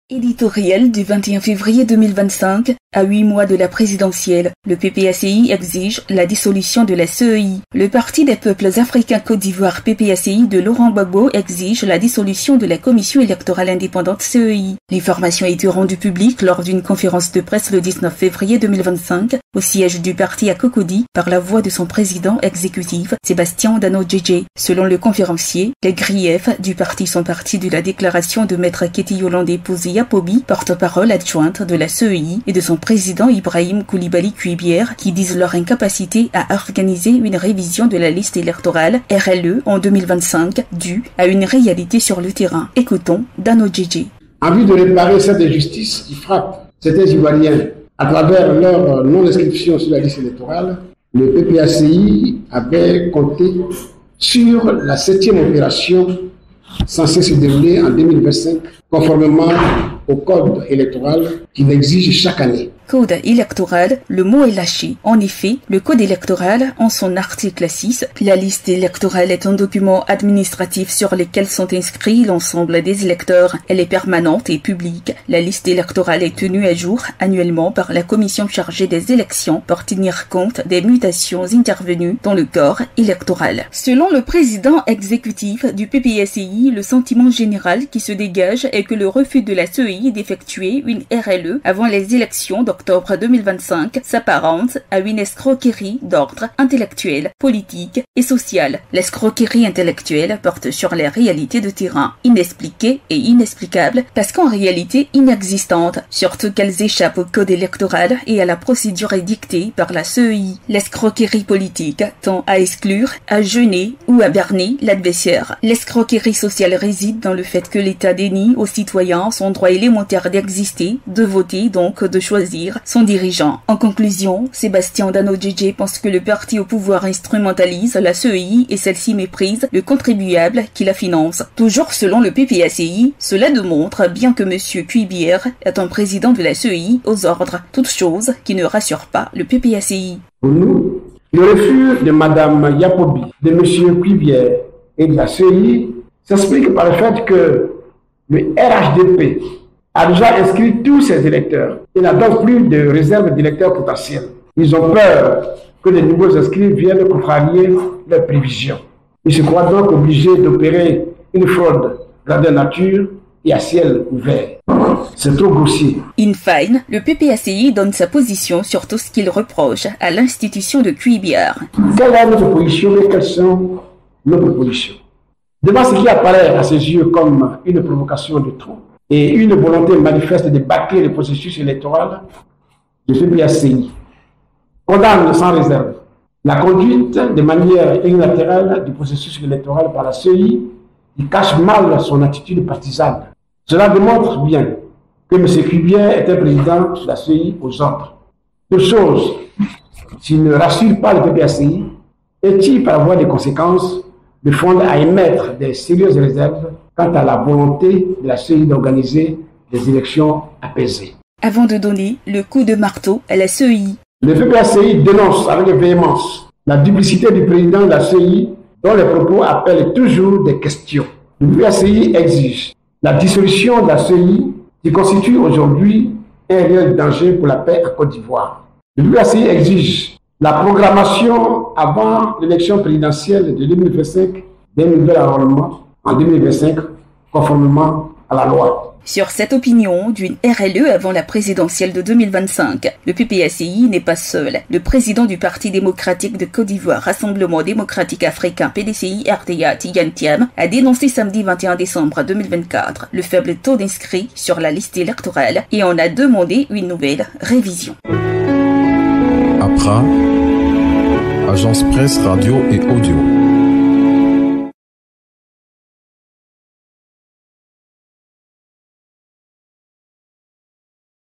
Éditorial du 21 février 2025, à 8 mois de la présidentielle, le PPACI exige la dissolution de la CEI. Le Parti des peuples africains Côte d'Ivoire PPACI de Laurent Gbagbo exige la dissolution de la commission électorale indépendante CEI. L'information a été rendue publique lors d'une conférence de presse le 19 février 2025 au siège du parti à Cocody par la voix de son président exécutif Sébastien Dano-Djedje. Selon le conférencier, les griefs du parti sont partis de la déclaration de Maître Keti Yolande Pouzy Yapobi, porte-parole adjointe de la CEI, et de son président Ibrahim Koulibaly Kuibière, qui disent leur incapacité à organiser une révision de la liste électorale RLE en 2025 due à une réalité sur le terrain. Écoutons Dano-Djedje. En vue de réparer cette injustice qui frappe certains Ivoiriens à travers leur non-inscription sur la liste électorale, le PPACI avait compté sur la 7e opération censée se dérouler en 2025, conformément au code électoral qui l'exige chaque année. Code électoral, le mot est lâché. En effet, le code électoral, en son article 6, la liste électorale est un document administratif sur lequel sont inscrits l'ensemble des électeurs. Elle est permanente et publique. La liste électorale est tenue à jour annuellement par la commission chargée des élections pour tenir compte des mutations intervenues dans le corps électoral. Selon le président exécutif du PPACI, le sentiment général qui se dégage est que le refus de la CEI d'effectuer une RLE avant les élections d'octobre 2025 s'apparente à une escroquerie d'ordre intellectuel, politique et social. L'escroquerie intellectuelle porte sur les réalités de terrain, inexpliquées et inexplicables parce qu'en réalité inexistantes, surtout qu'elles échappent au code électoral et à la procédure édictée par la CEI. L'escroquerie politique tend à exclure, à gêner ou à berner l'adversaire. L'escroquerie sociale réside dans le fait que l'État dénie aux citoyens son droit élémentaire d'exister, de voter, donc de choisir son dirigeant. En conclusion, Sébastien Dano-Djedje pense que le parti au pouvoir instrumentalise la CEI et celle-ci méprise le contribuable qui la finance. Toujours selon le PPACI, cela démontre bien que M. Kuibière est un président de la CEI aux ordres, toute chose qui ne rassure pas le PPACI. Pour nous, le refus de Mme Yapobi, de M. Kuibière et de la CEI s'explique par le fait que le RHDP a déjà inscrit tous ses électeurs. Il n'a donc plus de réserve d'électeurs potentiels. Ils ont peur que les nouveaux inscrits viennent contrarier leurs prévisions. Ils se croient donc obligés d'opérer une fraude grandeur nature et à ciel ouvert. C'est trop grossier. In fine, le PPACI donne sa position sur tout ce qu'il reproche à l'institution de Kuibière. Quelle est notre position et quelles sont nos propositions? Devant ce qui apparaît à ses yeux comme une provocation de trop, et une volonté manifeste de bâcler le processus électoral, le PPACI condamne sans réserve la conduite de manière unilatérale du processus électoral par la CEI qui cache mal son attitude partisane. Cela démontre bien que M. Kuibière est un président de la CEI aux ordres. Deux choses, s'il ne rassure pas le PPACI, est-il par voie de conséquences de fondre à émettre des sérieuses réserves quant à la volonté de la CEI d'organiser des élections apaisées. Avant de donner le coup de marteau à la CEI, le PPACI dénonce avec véhémence la duplicité du président de la CEI dont les propos appellent toujours des questions. Le PPACI exige la dissolution de la CEI qui constitue aujourd'hui un réel danger pour la paix en Côte d'Ivoire. Le PPACI exige la programmation avant l'élection présidentielle de 2025 d'un nouvel enrôlement en 2025, conformément à la loi. Sur cette opinion d'une RLE avant la présidentielle de 2025, le PPACI n'est pas seul. Le président du Parti démocratique de Côte d'Ivoire, Rassemblement démocratique africain PDCI-RDA, Tidiane Thiam, a dénoncé samedi 21 décembre 2024 le faible taux d'inscrits sur la liste électorale et en a demandé une nouvelle révision. APRA, Agence Presse, Radio et Audio.